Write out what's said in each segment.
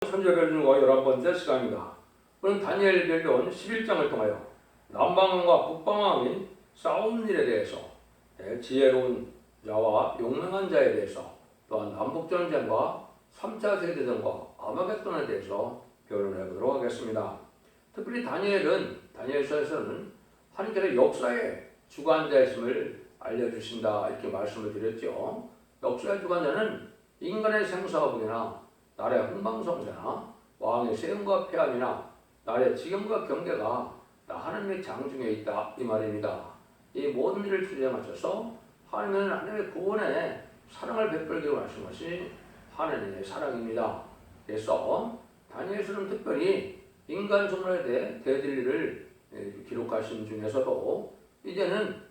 천재별론과 11번째 시간입니다. 오늘 다니엘별론 11장을 통하여 남방왕과 북방왕이 싸우는 일에 대해서, 지혜로운 자와 용맹한 자에 대해서, 또한 남북전쟁과 3차 세계대전과 아마겟돈에 대해서 변론해 보도록 하겠습니다. 특별히 다니엘서에서는 하나님께서 역사의 주관자이심을 알려주신다 이렇게 말씀을 드렸죠. 역사의 주관자는 인간의 생사화복이나 나라의 흥망성쇠나 왕의 세움과 폐함이나 나라의 지경과 경계가 다 하나님의 장중에 있다 이 말입니다. 이 모든 일을 주제에 맞춰서 하나님의 구원의 사랑을 베풀기 원하신 것이 하나님의 사랑입니다. 그래서 다니엘서는 특별히 인간 종말에 대해 대진리를 기록하신 중에서도 이제는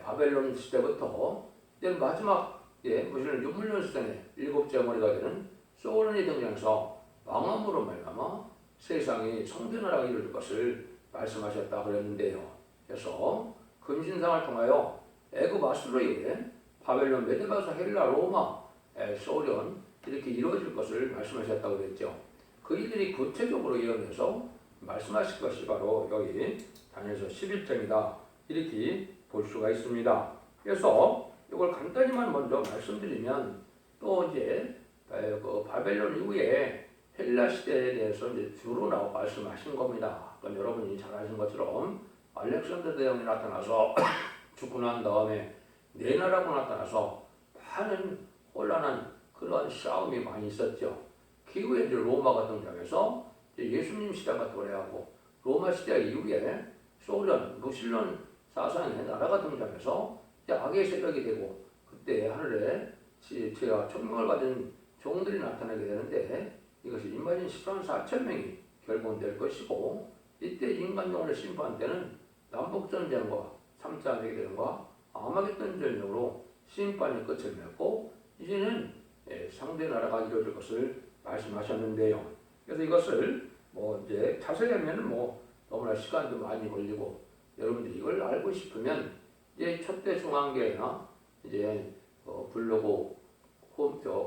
바벨론 시대부터 이제는 마지막 무슨 유물론 시대의 7째 머리가 되는 솔로몬이 등장해서 왕함으로 말미암아 세상이 성전나라가 이룰 것을 말씀하셨다 그랬는데요. 그래서 금신상을 통하여 애굽 아수르 이후에 바벨론, 메데바사, 헬라, 로마, 소련 이렇게 이루어질 것을 말씀하셨다고 그랬죠. 그 일들이 구체적으로 이어져서 말씀하실 것이 바로 여기 다니엘서 11장이다 이렇게 볼 수가 있습니다. 그래서 이걸 간단히만 먼저 말씀드리면 또 이제 그 바벨론 이후에 헬라 시대에 대해서 이제 주로 말씀하신 겁니다. 그럼 여러분이 잘 아시는 것처럼 알렉산더 대왕이 나타나서 죽고 난 다음에 네 나라가 나타나서 많은 혼란한 그러한 싸움이 많이 있었죠. 그 이후에 이제 로마가 등장해서 예수님 시대가 도래하고 로마 시대 이후에 소련, 무신론 사상의 나라가 등장해서 악의 세력이 되고 그때 하늘에 지혜와 총명을 가진 종들이 나타나게 되는데 이것이 인마진 14만 4천 명이 결곤될 것이고 이때 인간종을 심판한 때는 남북전쟁과 3차 세계대전과 아마겟돈 전쟁으로 심판이 끝을 맺고 이제는 상대 나라가 이루어질 것을 말씀하셨는데요. 그래서 이것을 이제 자세히 하면 너무나 시간도 많이 걸리고 여러분들이 이걸 알고 싶으면 이제 첫대 중앙교회나 이제 블로그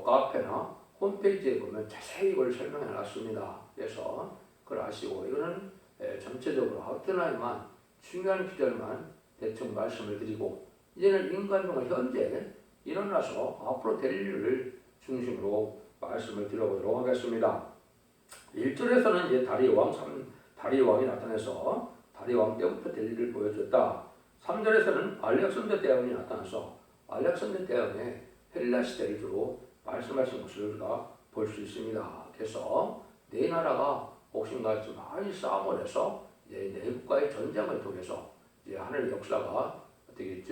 카페나 홈페이지에 보면 자세히 이걸 설명해 놨습니다. 그래서 그걸 아시고 이거는 전체적으로 아웃라인만 중요한 기절만 대충 말씀을 드리고 이제는 인간종은 현재 일어나서 앞으로 될 일을 중심으로 말씀을 드려보도록 하겠습니다. 1절에서는 이제 다리왕이 나타나서 다리왕 때부터 될 일을 보여줬다. 3절에서는 알렉산더 대왕이 나타나서 알렉산더 대왕의 헬라 시대를 주로 말씀하신 것을 우리가 볼 수 있습니다. 그래서 네 나라가 옥신같이 많이 싸움을 해서 네 국가의 전쟁을 통해서 이제 하늘의 역사가 어떻게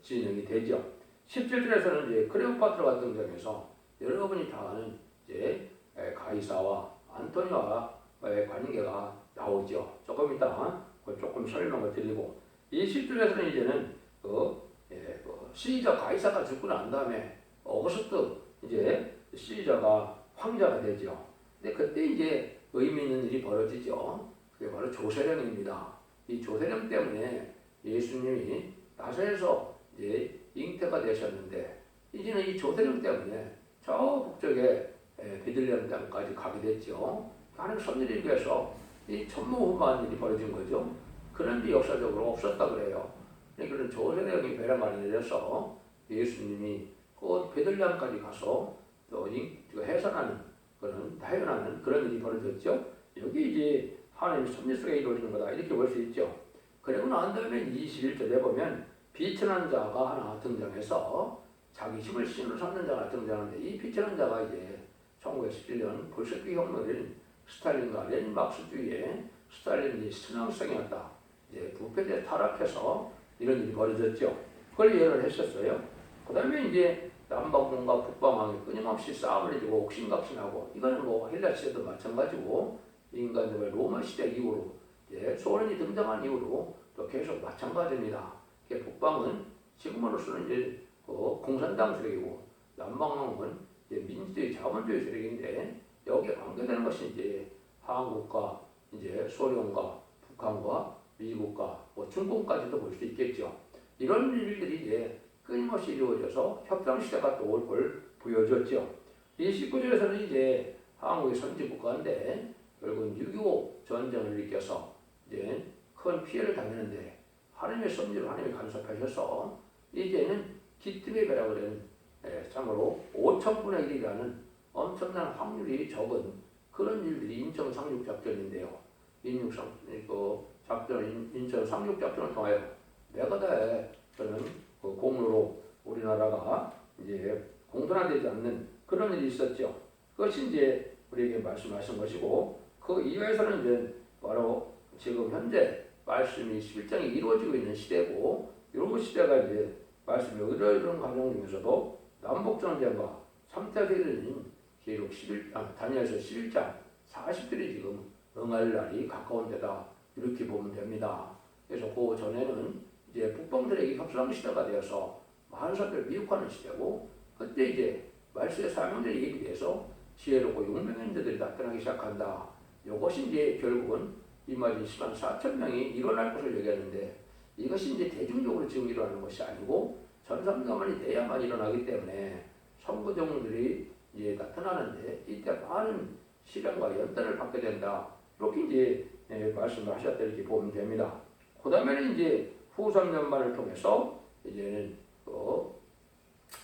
진행이 되죠. 17절에서는 이제 클레오파트라가 등장해서 여러분이 다 아는 이제 가이사와 안토니와의 관계가 나오죠. 조금 이따 조금 설명을 드리고 20절에서는 이제는 시저 가이사가 죽고 난 다음에 어거스트 이제 시저가 황자가 되죠. 근데 그때 이제 의미 있는 일이 벌어지죠. 그게 바로 조세령입니다. 이 조세령 때문에 예수님이 나사렛에서 이제 잉태가 되셨는데 이제는 이 조세령 때문에 저 북쪽에 베들레헴 땅까지 가게 됐죠. 하나님 섭리를 위해서 이 천무후무한 일이 벌어진 거죠. 그런 게 역사적으로 없었다 그래요. 그런 조세령이 베라마를 내려서 예수님이 그 베들레헴까지 가서 또 해산하는 그런 다연하는 그런 일이 벌어졌죠. 여기 이제 하나님의 섭리 속에 이루어지는 거다 이렇게 볼 수 있죠. 그리고 난 다음에 21절에 보면 비천한 자가 하나 등장해서 자기 힘을 신으로 삼는 자가 등장하는데 이 비천한 자가 이제 1917년 볼셰비키 혁명인 스탈린과 레닌 박수주의에 스탈린이 신앙성이었다. 이제 부패에 타락해서 이런 일이 벌어졌죠. 그걸 예언을 했었어요. 그 다음에 이제 남방왕과 북방왕이 끊임없이 싸움을 해주고 옥신각신하고 이거는 헬라 시대도 마찬가지고 인간의 로마 시대 이후로 소련이 등장한 이후로 또 계속 마찬가지입니다. 북방은 지금으로서는 이제 공산당 세력이고 남방왕은 이제 민주주의 자본주의 세력인데 여기에 관계되는 것이 이제 한국과 이제 소련과 북한과 미국과 중국까지도 볼 수 있겠죠. 이런 일들이 이제 끊임없이 이루어져서 협상 시대가 또 올 걸 보여줬죠. 이 19절에서는 이제 한국의 선진국가인데 결국은 6.25 전쟁을 일으켜서 이제 큰 피해를 당했는데 하나님의 섭리로 하나님이 간섭하셔서 이제는 기뜸의 배라고 하는 참으로 5천분의 1이라는 엄청난 확률이 적은 그런 일들이 인천 상륙작전인데요. 인천 상륙작전을 통하여 메가다의 그런 공로로 우리나라가 이제 공존화되지 않는 그런 일이 있었죠. 그것이 이제 우리에게 말씀하신 것이고, 그 이외에서는 이제 바로 지금 현재 말씀이 11장이 이루어지고 있는 시대고, 이런 시대가 이제 말씀이 이런 과정 중에서도 남북전쟁과 3차 대전인 기록 다니엘서 11장 40절이 지금 응할 날이 가까운 데다 이렇게 보면 됩니다. 그래서 그 전에는 이제 북방들에게 협상 시대가 되어서 많은 사람들 미혹하는 시대고, 그때 이제 말씀의 사명들이 얘기돼서 지혜롭고 용맹한 자들이 나타나기 시작한다. 이것이 이제 결국은 이 말이 10만 4천 명이 일어날 것을 얘기하는데, 이것이 이제 대중적으로 지금 일어나는 것이 아니고 전삼가만이 돼야만 일어나기 때문에 선거종들이 이제 나타나는데, 이때 많은 시련과 연단을 받게 된다. 이렇게 이제 말씀을 하셨다 이렇게 보면 됩니다. 그 다음에는 이제 후 3년만을 통해서 이제는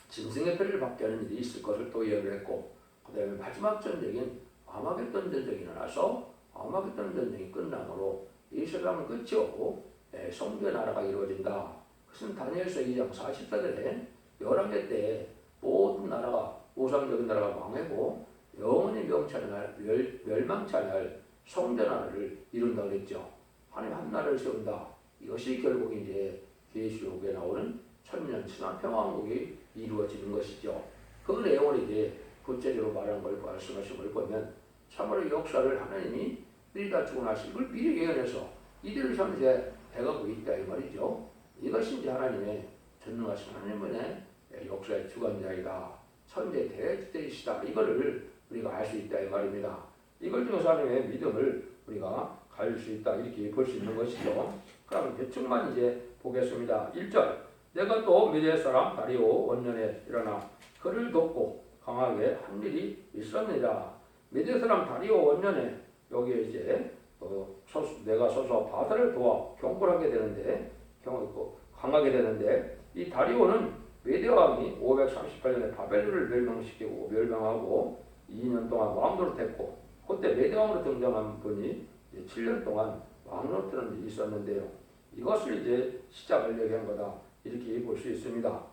짐승의 패를 받게 하는 일이 있을 것을 또 예언을 했고, 그 다음에 마지막 전쟁인 아마겟돈 전쟁이 일어나서 아마겟돈 전쟁이 끝나므로 이 세상은 끝이 없고 성부의 나라가 이루어진다. 그것은 다니엘서 2장 44절에 11개 때 모든 나라가 우상적인 나라가 망하고 영원히 멸망치 않을 성대 나라를 이룬다고 했죠. 하나님 한 나라를 세운다. 이것이 결국 이제 계시록에 나오는 천년 천하 평화왕국이 이루어지는 것이죠. 그 내용을 이제 구체적으로 말한 걸 말씀하신 걸 보면 참으로 역사를 하나님이 미리 다투고 나서 이걸 미리 예언해서 이들을 현재 해가고 있다 이 말이죠. 이것이 이제 하나님의 전능하신 하나님의 역사의 주관자이다. 천재 대지대이시다. 이거를 우리가 알 수 있다 이 말입니다. 이걸 통해서 하나님의 믿음을 우리가 가질 수 있다 이렇게 볼 수 있는 것이죠. 그럼 대충만 이제 보겠습니다. 1절 내가 또 메대 사람 다리오 원년에 일어나 그를 돕고 강하게 한 일이 있었느니라. 메대 사람 다리오 원년에 여기에 이제 내가 서서 바사를 도와 경고하게 되는데 강하게 되는데, 이 다리오는 메대 왕이 538년에 바벨론을 멸망하고 2년 동안 왕 노릇했고, 그때 메대 왕으로 등장한 분이 7년 동안 왕 노릇하는 일이 있었는데요. 이것을 이제 시작을 얘기한 거다 이렇게 볼 수 있습니다.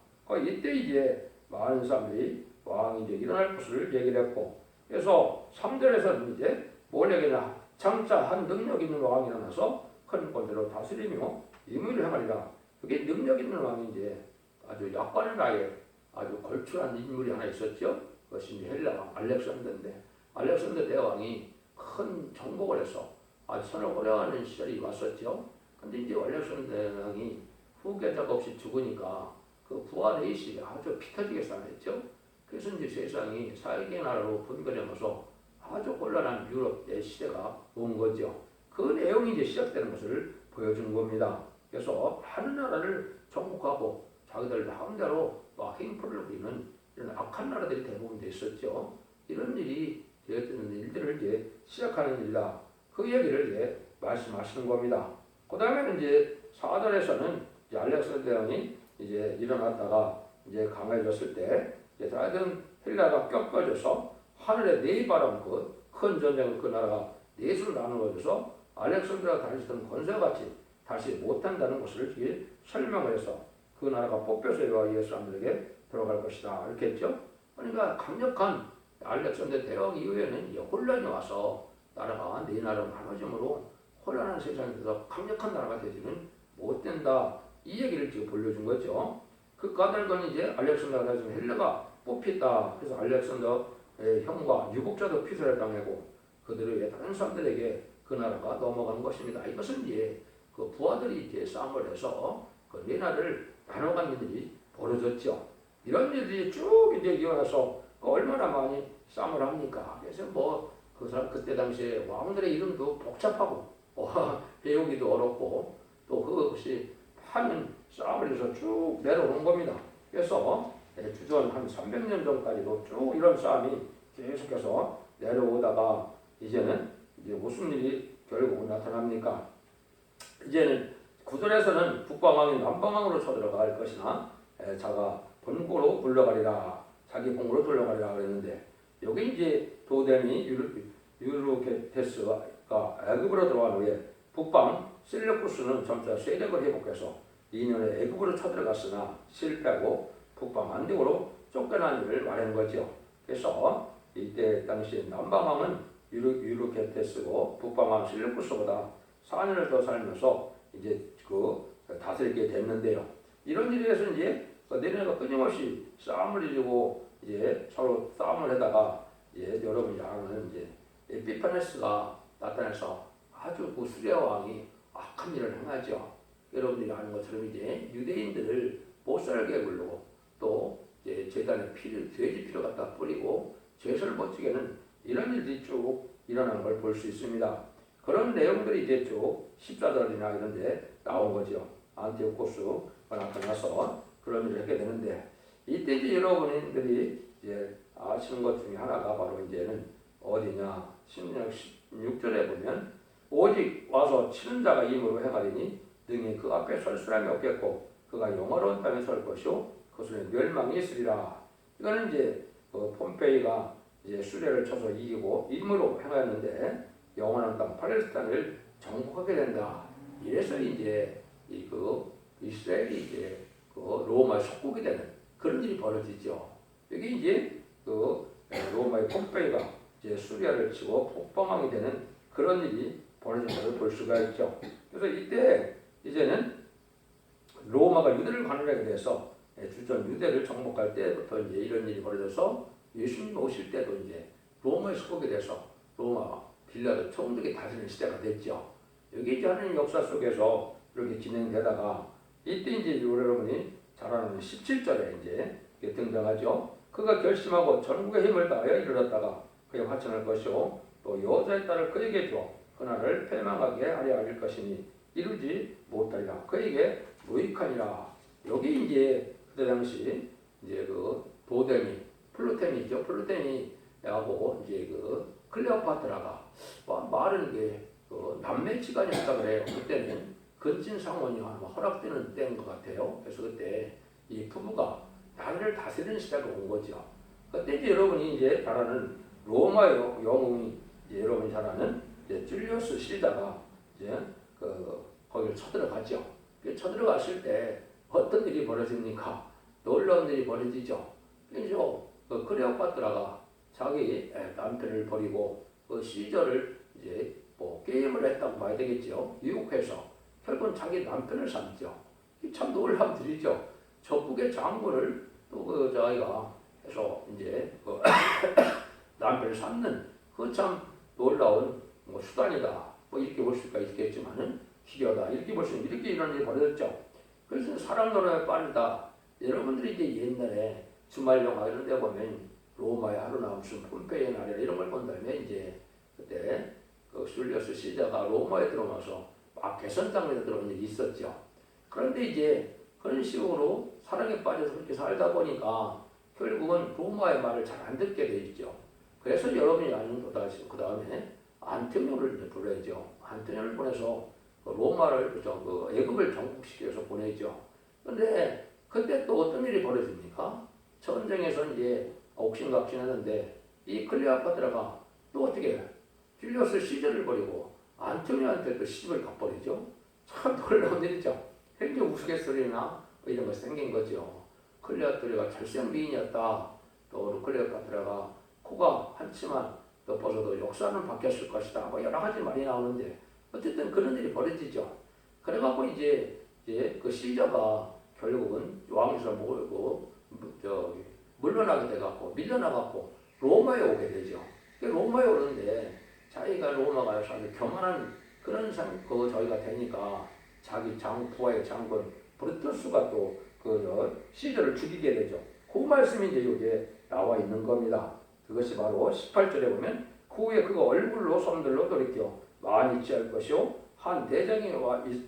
이때 이제 많은 사람들이 왕이 이제 일어날 것을 얘기를 했고, 그래서 3절에서는 이제 뭘 얘기나 장차 한 능력 있는 왕이 일어나서 큰 권세로 다스리며 임의를 행하리라. 그게 능력 있는 왕이 이제 아주 약관의 나라에 아주 걸출한 인물이 하나 있었죠. 그것이 이제 헬라 알렉산더인데, 알렉산더 대왕이 큰 정복을 해서 아주 선을 호령하는 시절이 왔었죠. 근데 이제 알렉산더 대왕이 후계자가 없이 죽으니까 그 부하레이시 아주 피 터지게 싸움했죠. 그래서 이제 세상이 사회계 나라로 분별하면서 아주 곤란한 유럽의 시대가 온 거죠. 그 내용이 이제 시작되는 것을 보여주는 겁니다. 그래서 하는 나라를 정복하고 자기들 마음대로 행포를 부리는 이런 악한 나라들이 대부분 됐었죠. 이런 일이 되었던 일들을 이제 시작하는 일이다. 그 얘기를 이제 말씀하시는 겁니다. 그 다음에는 이제 4절에서는 이제 알렉산더 대왕이 이제 일어났다가 이제 강해졌을 때 이제 다른 헬라가 꺾어져서 하늘에 네 바람 큰 전쟁을 그 나라가 넷으로 나누어져서 알렉산더가 다니시던 권세같이 다시 못한다는 것을 이렇게 설명을 해서 그 나라가 뽑혀서 여호와 예수 사람들에게 들어갈 것이다 이렇게 했죠. 그러니까 강력한 알렉산더 대왕 이후에는 이제 혼란이 와서 나라가 네 나라로 나눠짐으로 혼란한 세상에서 강력한 나라가 되지는 못된다 이 얘기를 지금 보여준 거죠. 그 까닭은 이제 알렉산더가 나중에 헬라가 뽑혔다. 그래서 알렉산더의 형과 유복자도 피살을 당하고 그들의 다른 사람들에게 그 나라가 넘어가는 것입니다. 이것은 이제 그 부하들이 이제 싸움을 해서 그 네 나라를 나눠가는 일이 벌어졌죠. 이런 일들이 쭉 이제 이어나서 얼마나 많이 싸움을 합니까? 그래서 그 사람 그때 당시에 왕들의 이름도 복잡하고 배우기도 어렵고 또 그것이 하는 싸움을 해서 쭉 내려오는 겁니다. 그래서 주전 한 300년 전까지도 쭉 이런 싸움이 계속해서 내려오다가 이제는 이제 무슨 일이 결국 나타납니까? 이제는 구절에서는 북방왕이 남방왕으로 쳐들어갈 것이나 자가 본고로 물러가리라, 자기 공으로 돌려가리라 그랬는데, 여기 이제 도뎀이 유르게테스가 애굽으로 들어간 후에 북방 셀레쿠스는 점차 세력을 회복해서 2년에 애굽으로 쳐들어갔으나 실패하고 북방 안디고로 쫓겨난 일을 말하는 거죠. 그래서 이때 당시 남방왕은 유르게테스고 북방왕 셀레쿠스보다 4년을 더 살면서 이제 그 다스리게 됐는데요. 이런 일에서 이제 내년에 끊임없이 싸움을 이루고 이제 서로 싸움을 하다가 이제 여러분이 아는 이제 에피파네스가 나타나서 아주 그 수레 왕이 악한 일을 행하죠. 여러분들이 아는 것처럼 이제 유대인들을 못 살게 굴르고 또 이제 제단에 돼지 피를 갖다 뿌리고 죄를 못 지게 하는 이런 일들이 쭉 일어나는 걸 볼 수 있습니다. 그런 내용들이 이제 쭉 14절이나 이런 데 나온 거죠. 안티오코스가 나타나서 그런 일을 하게 되는데, 이때 이제 여러분들이 이제 아시는 것 중에 하나가 바로 이제는 어디냐, 16절에 보면 오직 와서 치는 자가 임으로 행하리니 능히 그 앞에 설 사람이 없겠고 그가 영화로운 땅에 설 것이요 그것은 멸망이 있으리라. 이거는 이제 폼페이가 이제 수레를 쳐서 이기고 임으로 행하였는데 영원한 땅 팔레스타인을 정복하게 된다. 이래서 이제 이스라엘이 이제 로마의 속국이 되는 그런 일이 벌어지죠. 여기 이제 로마의 폼페이가 이제 수리아를 치고 폭방왕이 되는 그런 일이 벌어진 것을 볼 수가 있죠. 그래서 이때 이제는 로마가 유대를 관할하게 돼서 주전 유대를 정복할 때부터 이제 이런 일이 벌어져서 예수님 오실 때도 이제 로마의 속국이 돼서 로마 빌라도 총독이 다스리는 시대가 됐죠. 여기 이제 하나님 역사 속에서 이렇게 진행되다가 이때 이제 여러분이 잘 아는 17절에 이제 등장하죠. 그가 결심하고 전국의 힘을 다하여 이르렀다가 그의 화천할 것이요 또 여자의 딸을 그에게 주어 그날을 패망하게 하려 할 것이니 이루지 못하리라. 그에게 무익하니라. 여기 이제 그때 당시 이제 도뎀이 플루템이죠. 플루템이 하고 이제 클레오파트라가 말은 게 남매지간이었다 그래요. 그때는 근친 상원이 허락되는 때인 것 같아요. 그래서 그때 이 부부가 나라를 다스리는 시대가 온 거죠. 그때 이제 여러분이 이제 잘 아는 로마의 영웅이 이제 여러분이 잘 아는 이제 줄리우스 시자가 이제 거기를 쳐들어가죠. 쳐들어갔을 때 어떤 일이 벌어집니까? 놀라운 일이 벌어지죠. 그래서 클레오파트라가 자기 남편을 버리고 시저를 이제 게임을 했다고 봐야 되겠죠. 유혹해서 결국은 자기 남편을 삼죠. 참 놀라운 일이죠. 적국의 장군을 또 자기가 해서 이제 남편을 삼는 참 놀라운 수단이다. 이렇게 볼 수가 있겠지만은 기려다. 이렇게 볼 수 있는 이렇게 이런 일이 벌어졌죠. 그래서 사랑 노래에 빠르다. 여러분들이 이제 옛날에 주말 영화 이런 데 보면 로마의 하루나 무슨 폼페이의 날이나 이런 걸 본다면 이제 그때 줄리어스 시자가 로마에 들어와서 막 개선장에 들어온 일이 있었죠. 그런데 이제 그런 식으로 사랑에 빠져서 그렇게 살다 보니까 결국은 로마의 말을 잘 안 듣게 돼 있죠. 그래서 여러분이 아는 그 다음에 안토니오를 불러야죠. 안토니오를 보내서 로마를 애굽을 정복시켜서 보내죠. 그런데 그때 또 어떤 일이 벌어집니까? 전쟁에서 이제 옥신각신하는데 이 클레오파트라가 또 어떻게 해요? 줄리어스 시저를 버리고 안토니오한테 또 시집을 가버리죠. 참 놀라운 일이죠. 굉장히 우스갯소리나 이런 거 생긴 거죠. 클레오파트라가 잘생 미인이었다. 또 클레오파트라가 코가 한치만 더 벗어도 역사는 바뀌었을 것이다. 여러 가지 말이 나오는데 어쨌든 그런 일이 벌어지죠. 그래갖고 이제 그 시저가 결국은 왕에서 물러나게 돼갖고 밀려나갖고 로마에 오게 되죠. 로마에 오는데 자기가 로마가 아주 교만한 그런 저희가 되니까 자기 부하의 장군 브루투스가 또 시저를 죽이게 되죠. 그 말씀이 이제 여기에 나와 있는 겁니다. 그것이 바로 18절에 보면 그 후에 그가 얼굴로 손들로 돌이켜 많이 취할 것이요 한 대장이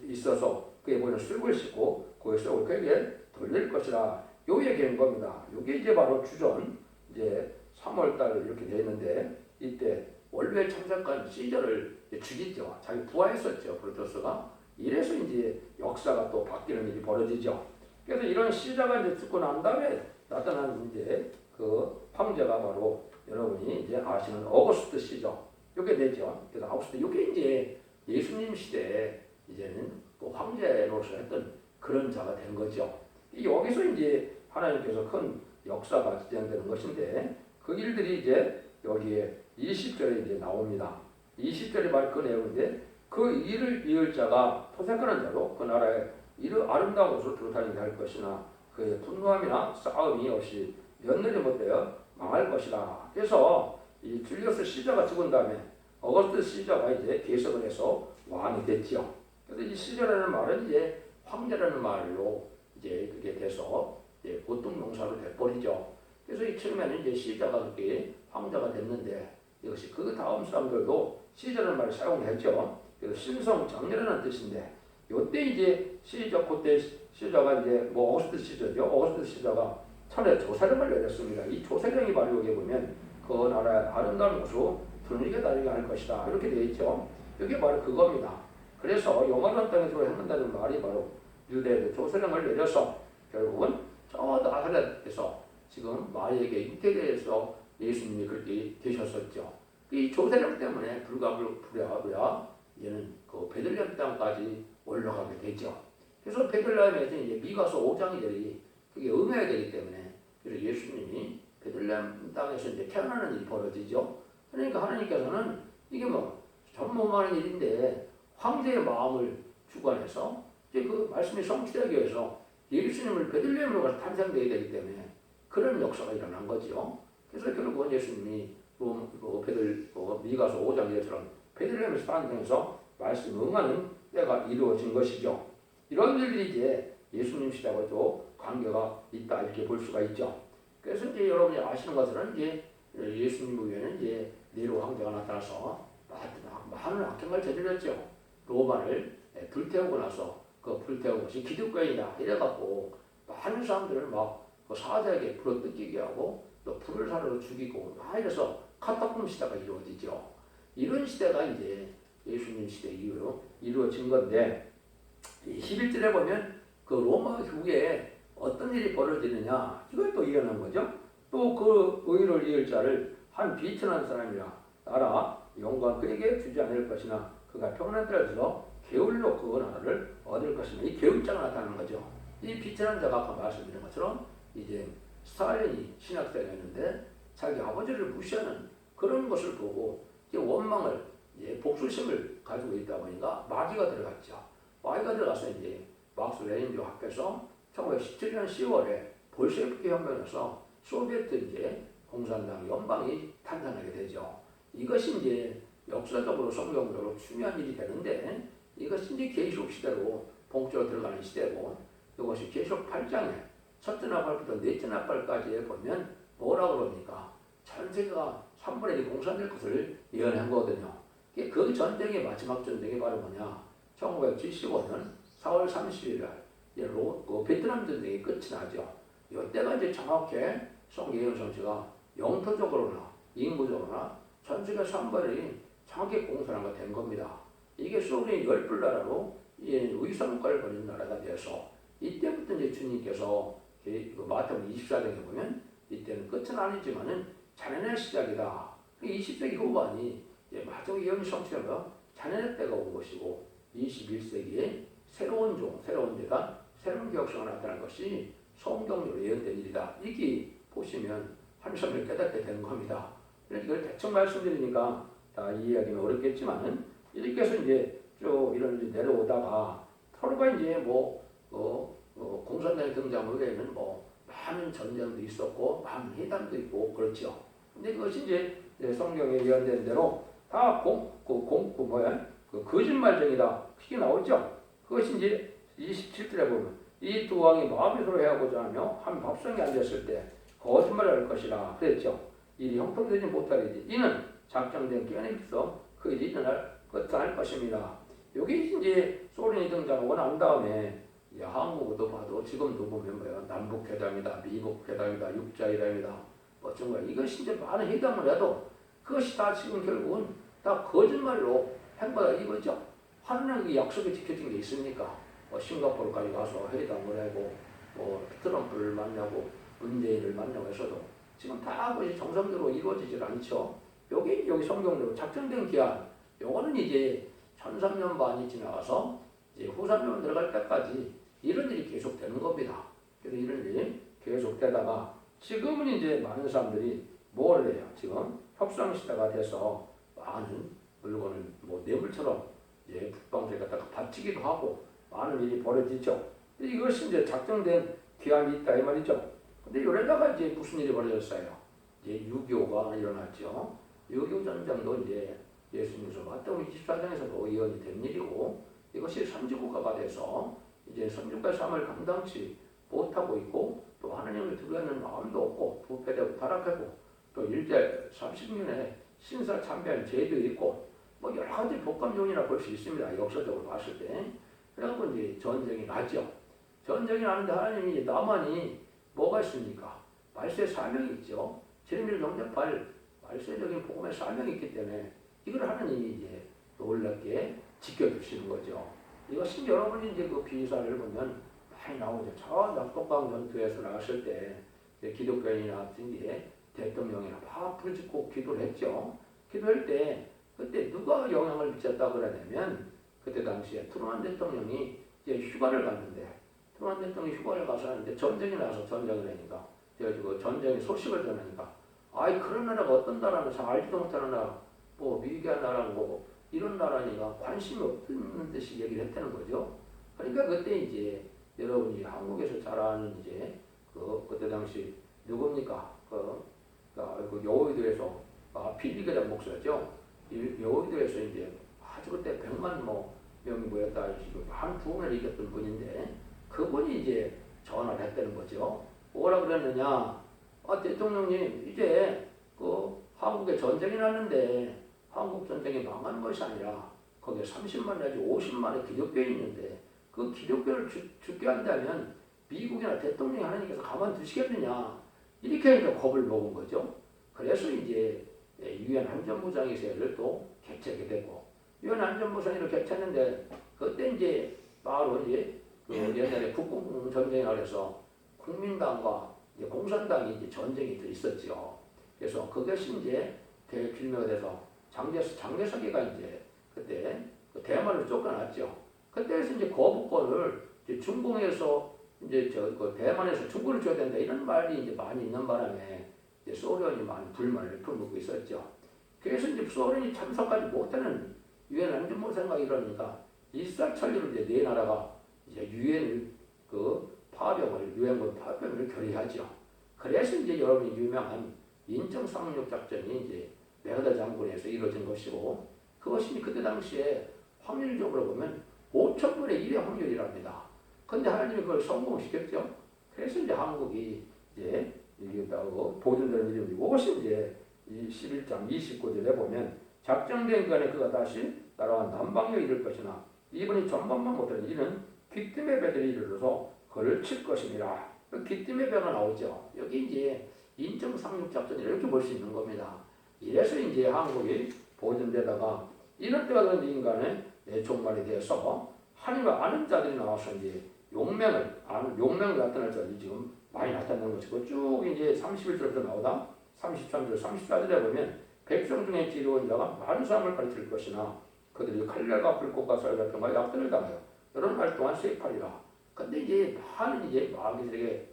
있어서 그의 보이는 술을 씻고 그의 속을 그에게 돌릴 것이라. 요 얘기인 겁니다. 요게 이제 바로 주전 이제 3월달 이렇게 되어 있는데 이때 원로에 참석한 시저를 죽이죠. 자기 부하했었죠. 브루투스가. 이래서 이제 역사가 또 바뀌는 일이 벌어지죠. 그래서 이런 시저가 이제 죽고 난 다음에 나타난 이제 그 황제가 바로 여러분이 이제 아시는 어거스트 시저. 이게 되죠. 그래서 아우구스트 이게 이제 예수님 시대에 이제는 그 황제로서 했던 그런 자가 된 거죠. 여기서 이제 하나님께서 큰 역사가 진행되는 것인데 그 일들이 이제 여기에 20절에 이제 나옵니다. 20절이 바로 그 내용인데 그 일을 이을 자가 토색하는 자로 그 나라에 이를 아름다운 곳으로 들어다니게 할 것이나 그의 분노함이나 싸움이 없이 며느리 못되어 망할 것이라. 그래서 이 줄리어스 시저가 죽은 다음에 어거스트 시저가 이제 계속을 해서 왕이 됐죠. 그래서 이 시저라는 말은 이제 황제라는 말로 이제 그게 돼서 이제 보통 명사로 돼버리죠. 그래서 이 처음에는 이제 시저가 그렇게 황제가 됐는데 이것이 그 다음 사람들도 시저라는 말을 사용했죠. 그래서 신성 장렬이라는 뜻인데 요때 이제 시저 그때 시저가 이제 뭐 어거스트 시저죠. 어거스트 시저가 천에 조사령을 내렸습니다. 이 조사령이 바로 여기 보면 그 나라의 아름다운 곳으로 분위기가 다르게 할 것이다. 이렇게 되어 있죠. 이게 바로 그겁니다. 그래서 영원한 땅에 들어앉는다는 말이 바로 유대의 조사령을 내려서 결국은 저 나사렛에서 지금 마리에게 잉태되어서 예수님이 그렇게 되셨었죠. 이 조사령 때문에 불가부랴 얘는 그 베들레헴 땅까지 올라가게 되죠. 그래서 베들레헴에서 이제 미가서 5장이들이 그게 응해야 되기 때문에 그래서 예수님이 베들레헴 땅에서 이제 태어나는 일이 벌어지죠. 그러니까 하나님께서는 이게 뭐 전무하는 일인데 황제의 마음을 주관해서 이제 그 말씀이 성취되기 위해서 예수님을 베들레헴으로 가서 탄생되어야 되기 때문에 그런 역사가 일어난 거죠. 그래서 결국은 예수님이 미가서 5장 1절처럼 베들레헴에서 탄생해서 말씀 응하는 때가 이루어진 것이죠. 이런 일들이 이제 예수님 시대하고 또 관계가 있다 이렇게 볼 수가 있죠. 그래서 이제 여러분이 아시는 것은 이제 예수님 후에는 이제 네로 황제가 나타나서 많은 악행을 저질렀죠. 로마를 불태우고 나서 그 불태운 것이 기득권이다 이래갖고 많은 사람들을 막그 사자에게 불어 뜯기게 하고 또 불을 사르르 죽이고 막 이래서 카타콤 시대가 이루어지죠. 이런 시대가 이제 예수님 시대 이후로 이루어진 건데 11절에 보면 그 로마 후에 어떤 일이 벌어지느냐 이걸 또 이해하는 거죠. 또 그 의를 이을 자를 한 비천한 사람이라 나라 영광 그에게 주지 않을 것이나 그가 평안한 때에서 게을로 그 나라를 얻을 것이나 이 게을자가 나타나는 거죠. 이 비천한 자가 아까 말씀드린 것처럼 이제 스탈린이 신학생이었는데 자기 아버지를 무시하는 그런 것을 보고 이제 원망을 이제 복수심을 가지고 있다 보니까 마귀가 들어갔죠. 마귀가 들어가서 이제 막스 레닌주 학교에서 1917년 10월에 볼셰비키 혁명에서 소비에트 이제 공산당 연방이 탄생하게 되죠. 이것이 이제 역사적으로 성경적으로 중요한 일이 되는데 이것이 이제 계시록 시대로 본격적으로 들어가는 시대고 이것이 계시록 8장에 첫째 나팔부터 넷째 나팔까지 보면 뭐라고 그럽니까? 전 세계가 3분의 1이 공산될 것을 예언한 거거든요. 그 전쟁의 마지막 전쟁이 바로 뭐냐? 1975년 4월 30일 날 베트남 전쟁이 끝이 나죠. 이때가 이제 정확히 송 예언 씨가 영토적으로나 인구적으로나 전 세계 3분의 1이 정확히 공산화가 된 겁니다. 이게 소련이 열불 나라로 위성과를 벌인 나라가 돼서 이때부터 이제 주님께서 마태복음 24장에 보면 이때는 끝은 아니지만은 자네의 시작이다. 20세기 후반이 마지막 예언이 성취하며 자네의 때가 온 것이고 21세기에 새로운 종, 새로운 대가 새로운 격성이 나타난 것이 성경으로 예언된 일이다. 이렇게 보시면 한섬을 깨닫게 되는 겁니다. 이걸 대충 말씀드리니까 다 이해하기는 어렵겠지만은 이렇게 해서 이제 쭉 이런 이제 내려오다가 서로가 이제 공산당이 등장한 후에는 많은 전쟁도 있었고 많은 회담도 있고 그렇죠. 근데 그것이 이제 성경에 예언된 대로 다 거짓말쟁이다. 그게 나오죠. 그것이 이제 27절에 보면 이 두 왕이 마음이 서로 해하고자 하며 한 밥상에 앉았을 때 거짓말을 할 것이라 그랬죠. 일이 형통되지 못하리지. 이는 작정된 깨어이 있어 그 일이 일어날 끝할 것입니다. 여기 이제 소련이 등장하고 난 다음에 이제 한국도 봐도 지금도 보면 남북회담이다, 미북회담이다, 육자회담이다, 어쩐가 이것이 이제 많은 회담을 해도 그것이 다 지금 결국은 다 거짓말로 한 거다 이거죠. 하나님의 약속이 지켜진 게 있습니까? 싱가포르까지 가서 회담을 하고 트럼프를 만나고 문재인을 만나고 해서도 지금 다 그것이 정상적으로 이루어지질 않죠. 여기 성경대로 작정된 기한, 요거는 이제 1300년 반이 지나가서 이제 후삼년 들어갈 때까지 이런 일이 계속되는 겁니다. 그래서 이런 일이 계속되다가 지금은 이제 많은 사람들이 뭘 해요? 지금 협상 시대가 돼서 많은 물건을 뇌물처럼 이제 북방주에 갖다가 바치기도 하고 많은 일이 벌어지죠. 이것이 이제 작정된 기한이 있다 이 말이죠. 근데 이러다가 이제 무슨 일이 벌어졌어요? 이제 6.25가 일어났죠. 6.25 전쟁도 이제 예수님께서 마태복음 24장에서도 예언이 된 일이고 이것이 선지국가가 돼서 이제 선지국가의 삶을 감당치 못하고 있고 또 하나님을 두려워하는 마음도 없고 부패되고 타락하고 또 일제 30년에 신사 참배한 죄도 있고 여러 가지 복감정이라 볼 수 있습니다. 역사적으로 봤을 때. 그래갖고 이제 전쟁이 나죠. 전쟁이 나는데 하나님이 이제 나만이 뭐가 있습니까? 말세 사명이 있죠. 재림을 영접할 말세적인 복음의 사명이 있기 때문에 이걸 하나님이 이제 놀랍게 지켜주시는 거죠. 이것은 여러분이 이제 그 비사를 보면 많이 나오죠. 저 낙동강 전투에서 나갔을 때 기독교인이나 이제 대통령이나 막 부르짖고 기도를 했죠. 기도할 때 그때 누가 영향을 미쳤다 그러냐면 그때 당시에 트루만 대통령이 이제 휴가를 갔는데 트루만 대통령이 휴가를 가서 하는데 전쟁이 나서 전쟁을 하니까 그 전쟁의 소식을 전하니까 아이 그런 나라가 어떤 나라는 잘 알지도 못하는 나라 미개한 나라고 이런 나라니까 관심이 없는 듯이 얘기를 했다는 거죠. 그러니까 그때 이제 여러분이 한국에서 잘 아는 이제 그때 당시 누굽니까? 그 여의도에서 빌리그란 목사죠. 여의도에서 이제 아주 그때 100만 명이 모였다 한 부흥을 이겼던 분인데 그분이 이제 전화를 했다는 거죠. 뭐라 그랬느냐? 대통령님 이제 한국에 전쟁이 났는데 한국 전쟁이 망하는 것이 아니라 거기에 30만 내지 50만의 기독교인이 있는데 그 기독교를 죽게 한다면 미국이나 대통령이 하나님께서 가만두시겠느냐 이렇게 하니까 겁을 먹은 거죠. 그래서 이제 유엔 안전보장회의를 또 개최하게 되고 유엔 안전보장회의를 개최했는데 그때 이제 바로 이제 옛날에 국공 전쟁이라 해서 국민당과 이제 공산당이 이제 전쟁이 또 있었죠. 그래서 그것이 이제 대규모가 돼서 장개석이가 이제 그때 대만을 쫓겨났죠. 그때에서 이제 거부권을 이제 중공에서 이제 대만에서 중국을 줘야 된다 이런 말이 이제 많이 있는 바람에 이제 소련이 많은 불만을 품고 있었죠. 그래서 이제 소련이 참석하지 못하는 유엔 안전보장회의가 이러니까 일사천리로 이제 네 나라가 이제 유엔을 유엔군 파병을 결의하죠. 그래서 이제 여러분이 유명한 인정상륙 작전이 이제 메가다 장군에서 이루어진 것이고 그것이 그때 당시에 확률적으로 보면 5,000분의 1의 확률이랍니다. 근데 하나님이 그걸 성공시켰죠. 그래서 이제 한국이 이제 보존되는 이름이고 그것이 이제 이 11장 29절에 보면 작정된 간에 그가 다시 나라와 남방에 이를 것이나 이번이 전반만 못하는 이는 귀뜸의 배들이 이르러서 그를 칠 것이니라. 귀뜸의 배가 나오죠. 여기 이제 인정상륙 작전 이렇게 볼 수 있는 겁니다. 이래서 이제 한국이 보존되다가 이럴 때가 되는 인간의 종말에 대해서 하나님을 아는 자들이 나와서 이제 용맹을 나타낼 자들이 지금 많이 나타나는 것이고 쭉 이제 31절부터 나오다 33절, 34절에 보면 백성 중에 지혜로운 자가 많은 사람을 가르칠 것이나 그들이 칼날과 불꽃과 썰 같은 거 약들을 당하여 여러 날 동안 세입하리라. 근데 이제 많은 이제 마귀들에게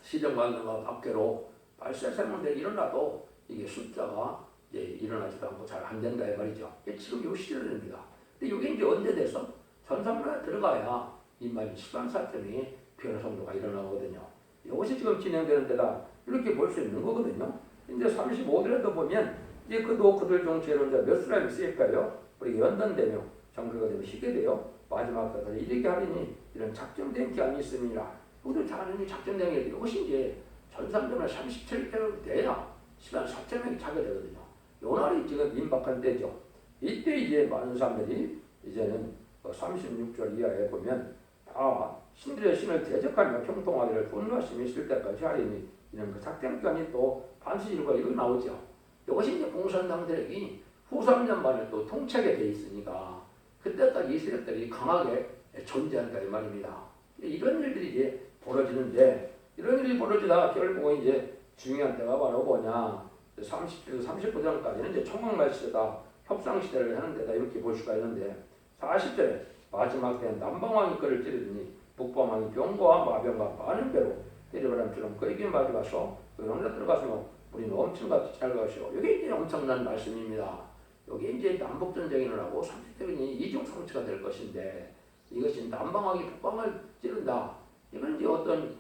시정받는 밖으로 발세생문들이 일어나도 이게 숫자가 이제 일어나지도 않고 잘 안 된다 이 말이죠. 지금 요 시절입니다. 근데 이게 이제 언제 돼서 전산문에 들어가야 이만 시간사점이 변화성도가 일어나거든요. 이것이 지금 진행되는 데다 이렇게 볼 수 있는 거거든요. 이제 35절에도 보면 이제 그들 중 제론자 몇 사람이 쓰일까요? 우리 연단되며 정글가 되며 희게 되어 마지막까지 이렇게 하리니 이런 작정된 기한이 있습니다. 우리 자는이 작정된 게 이것이 이제 전산점에 37개월 돼야 시간 4,000명이 차게 되거든요. 요 날이 지금 임박한 때죠. 이때 이제 많은 사람들이 이제는 36절 이하에 보면 다 신들의 신을 대적하며 형통하기를 분노하심이 있을 때까지 하리니 이런 작정기간이 또 반시일과 이거 나오죠. 이것이 이제 공산당 세력이 후 3년 만에 또 통치하게 돼 있으니까 그때까지 이 세력들이 강하게 존재한다 이 말입니다. 이런 일들이 이제 벌어지는데 이런 일이 벌어지다 결국은 이제 중요한 때가 바로 뭐냐 39년까지는 이제 총각말 시대다 협상 시대를 하는 데다 이렇게 볼 수가 있는데 40절에 마지막 때는 남방왕이 그를 찌르더니 북방왕이 병과 마병과 많은 배로 때려바람처럼 그에게 맞아가서 그 영내 들어가서 우리는 엄청나게 잘 가시오. 이게 이제 엄청난 말씀입니다. 여기 이제 남북 전쟁이 일어나고 30대는 이중 상처가 될 것인데 이것이 남방왕이 북방을 찌른다. 이건 이제 어떤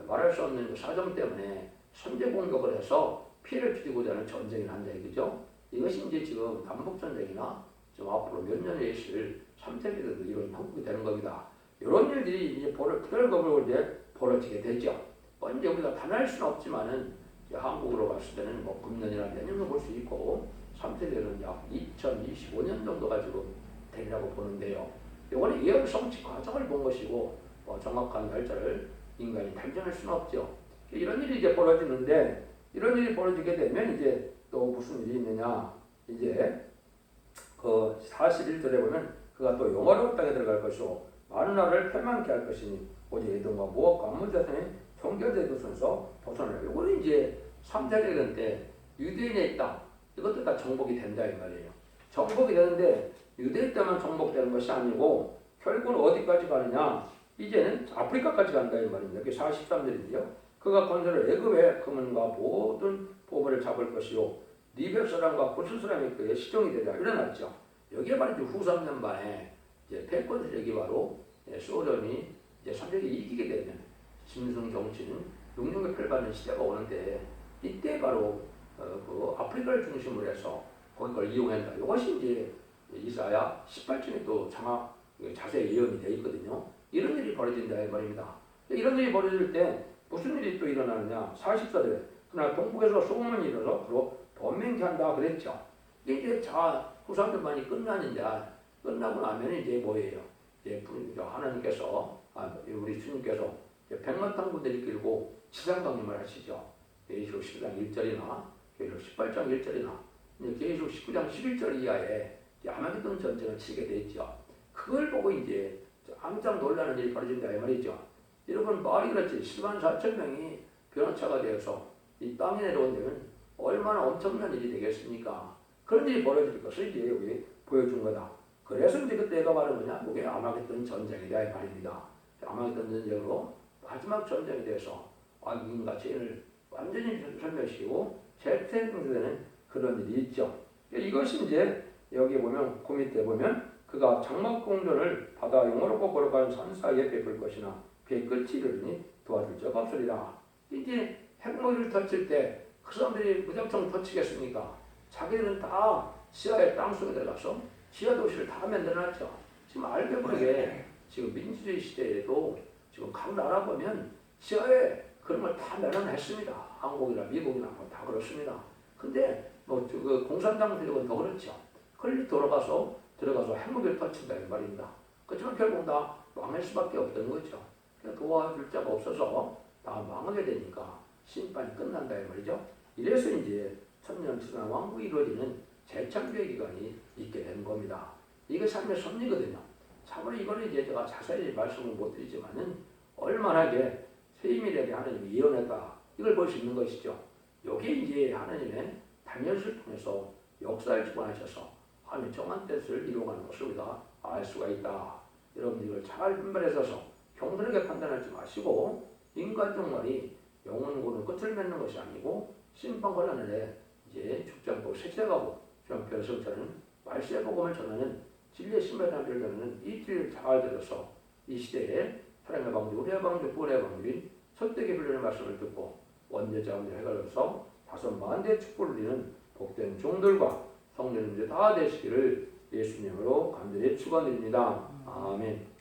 말할 수 없는 그 사정 때문에 선제 공격을 해서 피해를 줄이고자 하는 전쟁을 한다 이거죠. 이것이 이제 지금 남북 전쟁이나 좀 앞으로 몇 년에 있을 3세기들도 이런 형국이 되는 겁니다. 이런 일들이 이제 결과적으로 이제 벌어지게 되죠. 언제 우리가 단할 수는 없지만은 한국으로 봤을 때는 뭐 금년이나 내년도 볼 수 있고 3세기는 약 2025년 정도가 지금 되리라고 보는데요. 이거는 예언 성취 과정을 본 것이고 정확한 날짜를 인간이 단정할 수는 없죠. 이런 일이 이제 벌어지는데 이런 일이 벌어지게 되면 이제 또 무슨 일이 있느냐 이제 그 41절에 보면 그가 또 영화로운 땅에 들어갈 것이고 많은 나라를 폐망케 할 것이니 오직 에돔과 모압과 암몬 자손의 종교제도 순서 벗어나려. 이거는 이제 3세기는 때 유대인의 땅 이것도 다 정복이 된다 이 말이에요. 정복이 되는데 유대 때만 정복되는 것이 아니고 결국은 어디까지 가느냐 이제는 아프리카까지 간다 이 말입니다. 그게 43절인데요. 그가 건설을 애굽의 금은과 모든 보물을 잡을 것이요 니베 사람과 구스 사람이 그의 시종이 되리라 일어났죠. 여기에 바로 후 3년 만에 이제 패권 세력이 바로 소련이 이제 3세기 이기게 되면 짐승 정치는 용력의 펼받는 시대가 오는데 이때 바로 그 아프리카를 중심으로 해서 거기를 이용한다. 이것이 이제 이사야 18장에 또 자세히 예언이 되어 있거든요. 이런 일이 벌어진다 이 말입니다. 이런 일이 벌어질 때 무슨 일이 또 일어나느냐 44절에 그러나 동북에서 소문이 일어서 그로 번맹케 한다 그랬죠. 이게 이제 후삼년 만이 끝나고 나면 이제 뭐예요? 이제 하나님께서 우리 주님께서 100만 땅분들이 끌고 지상강림을 하시죠. 계시록 10장 1절이나 계시록 18장 1절이나 계시록 19장 11절 이하에 아마겟돈 전쟁을 치게 되죠. 그걸 보고 이제 깜짝 놀라는 일이 벌어진다 이 말이죠. 여러분 말이 그렇지 10만 4천 명이 변호차가 되어서 이 땅에 내려온다면 얼마나 엄청난 일이 되겠습니까? 그런 일이 벌어질 것을 이제 여기 보여준 거다. 그래서 이제 그때가 바로 뭐냐? 그게 아마겟돈 전쟁이다 이 말입니다. 아마겟돈 전쟁으로 마지막 전쟁에 대해서 악인과 죄를 완전히 설명시키고 재탄생되는 그런 일이 있죠. 이것이 이제 여기 보면 그 밑에 보면 그가 장막공전을 바다 용어로 걸어가는 산 사이에 베풀 것이나 배 끝이 이르니 도와줄 자가 없으리라. 이제 핵무기를 터칠 때 그 사람들이 무작정 터치겠습니까? 자기들은 다 시야의 땅속에 들어가서 지하 도시를 다 만들어놨죠. 지금 알게 모르게 지금 민주주의 시대에도 지금 각 나라 보면 시야에 그런 걸 다 마련했습니다. 한국이나 미국이나 뭐 다 그렇습니다. 근데 뭐 그 공산당 세력은 더 그렇죠. 그걸 들어가서 핵무기를 터친다 이 말입니다. 그렇지만 결국 다 망할 수밖에 없던 거죠. 도와줄 자가 없어서 다 망하게 되니까 심판이 끝난다 이 말이죠. 이래서 이제 천년치사 왕국이 이루어지는 재창조의 기간이 있게 된 겁니다. 이게 삶의 섭리거든요. 참으로 이거는 이제 제가 자세히 말씀을 못 드리지만은 얼마나 이제 세밀하게 하나님이 예언했다 이걸 볼 수 있는 것이죠. 여기에 이제 하나님의 다니엘을 통해서 역사를 주관하셔서 하나님의 정한 뜻을 이루어가는 것을 우리가 알 수가 있다. 여러분들 이걸 잘 분별해서 경솔하게 판단하지 마시고 인간적 말이 영혼고는 끝을 맺는 것이 아니고 심판과 날에 이제 축장복 세세가고 변성처는 말세의 복음을 전하는 진리의 신발을 전하는 이 길을 잘 들어서 이 시대에 사랑의 방주, 우리의 방주, 부활의 방주인 선택의 훈련의 말씀을 듣고 원죄자문을 해가면서 5만대의 축복을 누리는 복된 종들과 성도님들 다 되시기를 예수님으로 간절히 축원드립니다. 아멘.